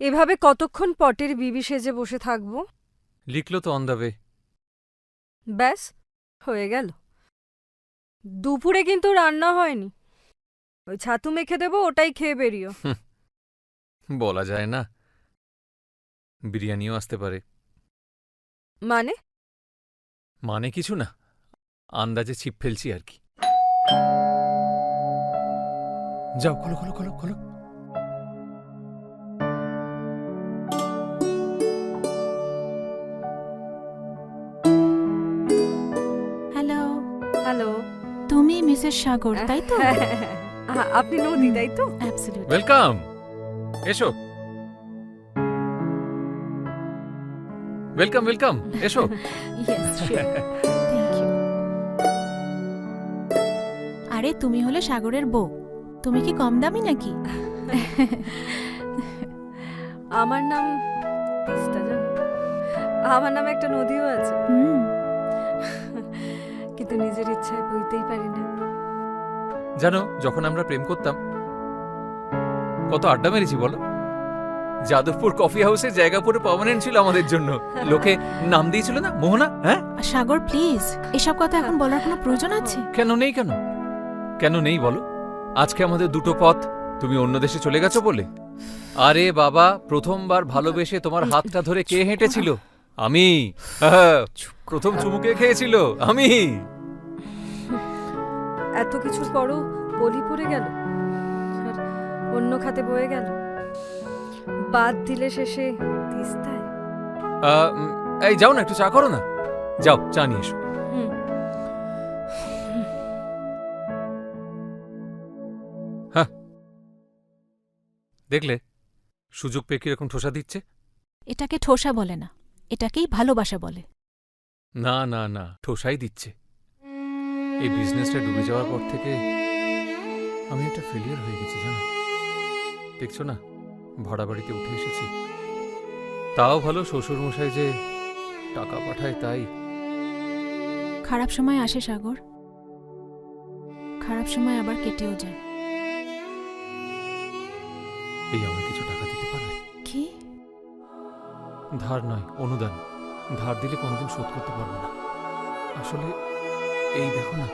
এভাবে কতক্ষণ পটের বিবি সেজে বসে থাকবো? লিখলো তো অন দ্য ওয়ে। ব্যাস, হয়ে গেল। দুপুরে কিন্তু রান্না হয়নি। ওই ছাতু মেখে দেবো, ওটাই খেয়ে বেরিও। বলা যায় না, বিরিয়ানিও আসতে পারে। মানে? মানে কিছু না, আন্দাজে ছিপ ফেলছি আর কি। যাও, খোলো খোলো খোলো খোলো। Hello, hello. তুমি মিসেস সাগর, তাই তো? আপনি নদী, তাই তো? অ্যাবসলিউটলি। ওয়েলকাম, এসো। ওয়েলকাম ওয়েলকাম, এসো। Yes, sure. Thank you. আরে তুমি হলে সাগরের বউ, তুমি কি কম দামি নাকি? আমার নাম তিস্তা, জানো? আমার নামে একটা নদীও আছে, হুম, কিন্তু নিজের ইচ্ছায় বইতেই পারি না। জানো, যখন আমরা প্রেম করতাম কত আড্ডা মেরেছি বলো। যাদবপুর কফি হাউসের জায়গা পুরো পার্মানেন্ট ছিল আমাদের জন্য। লোকে নাম দিয়েছিল না, মোহনা। হ্যাঁ, সাগর প্লিজ, এসব কথা এখন বলার কোনো প্রয়োজন আছে? কেন নেই, কেন কেন নেই বলো। আজকে আমাদের দুটো পথ, তুমি অন্য দেশে চলে গেছো বলে। আরে বাবা, প্রথমবার ভালোবেসে তোমার হাতটা ধরে কে হেঁটেছিল? আমি। হ্যাঁ, প্রথম চুমুকে খেয়েছিল আমি। এত কিছুর পরও বলি পড়ে গেল আর অন্য খাতে বয়ে গেল। বাদ দিলে শেষে তিস্তায়। এই যাও না, একটু চা করো না। যাও, চা নিয়ে এসো। হুম। হ্যাঁ, দেখলে সুযোগ পেয়ে কিরকম ঠোসা দিচ্ছে। এটাকে ঠোসা বলে না, এটাকেই ভালোবাসা বলে। না না না, ঠোসাই দিচ্ছে। এই বিজনেসটা ডুবে যাওয়ার পর থেকে আমি একটা ফেলিয়ার হয়ে গেছি, জানো। দেখছো না, ভাড়া বাড়িতে উঠে এসেছি। তাও ভালো শ্বশুর মশাই যে টাকা পাঠায়, তাই। খারাপ সময় আসে সাগর, খারাপ সময় আবার কেটেও যায়। এই আমার কিছু টাকা দিতে পারবে? কি? ধার নয়, অনুদান। ধার দিলে কোনোদিন শোধ করতে পারবো না। আসলে এই দেখো না,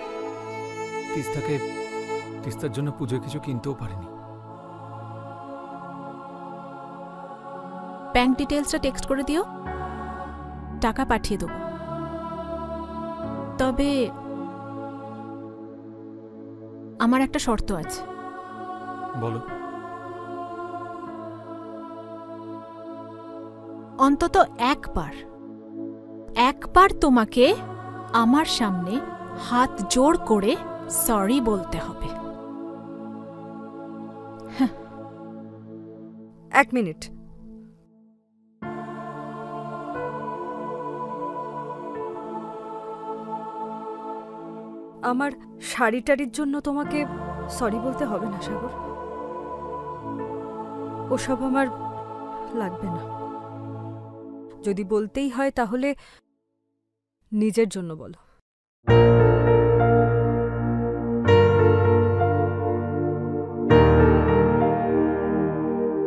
তিস্তার জন্য পুজোয় কিছু কিনতেও পারিনি। ব্যাংক ডিটেলসটা টেক্সট করে দিও, টাকা পাঠিয়ে দেবো। তবে আমার একটা শর্ত আছে। বলো। অন্তত একবার তোমাকে আমার সামনে হাত জোড় করে সরি বলতে হবে। 1 মিনিট। আমার শাড়িটারির জন্য তোমাকে সরি বলতে হবে না সাগর। ওসব আমার লাগবে না। যদি বলতেই হয় তাহলে নিজের জন্য বলো।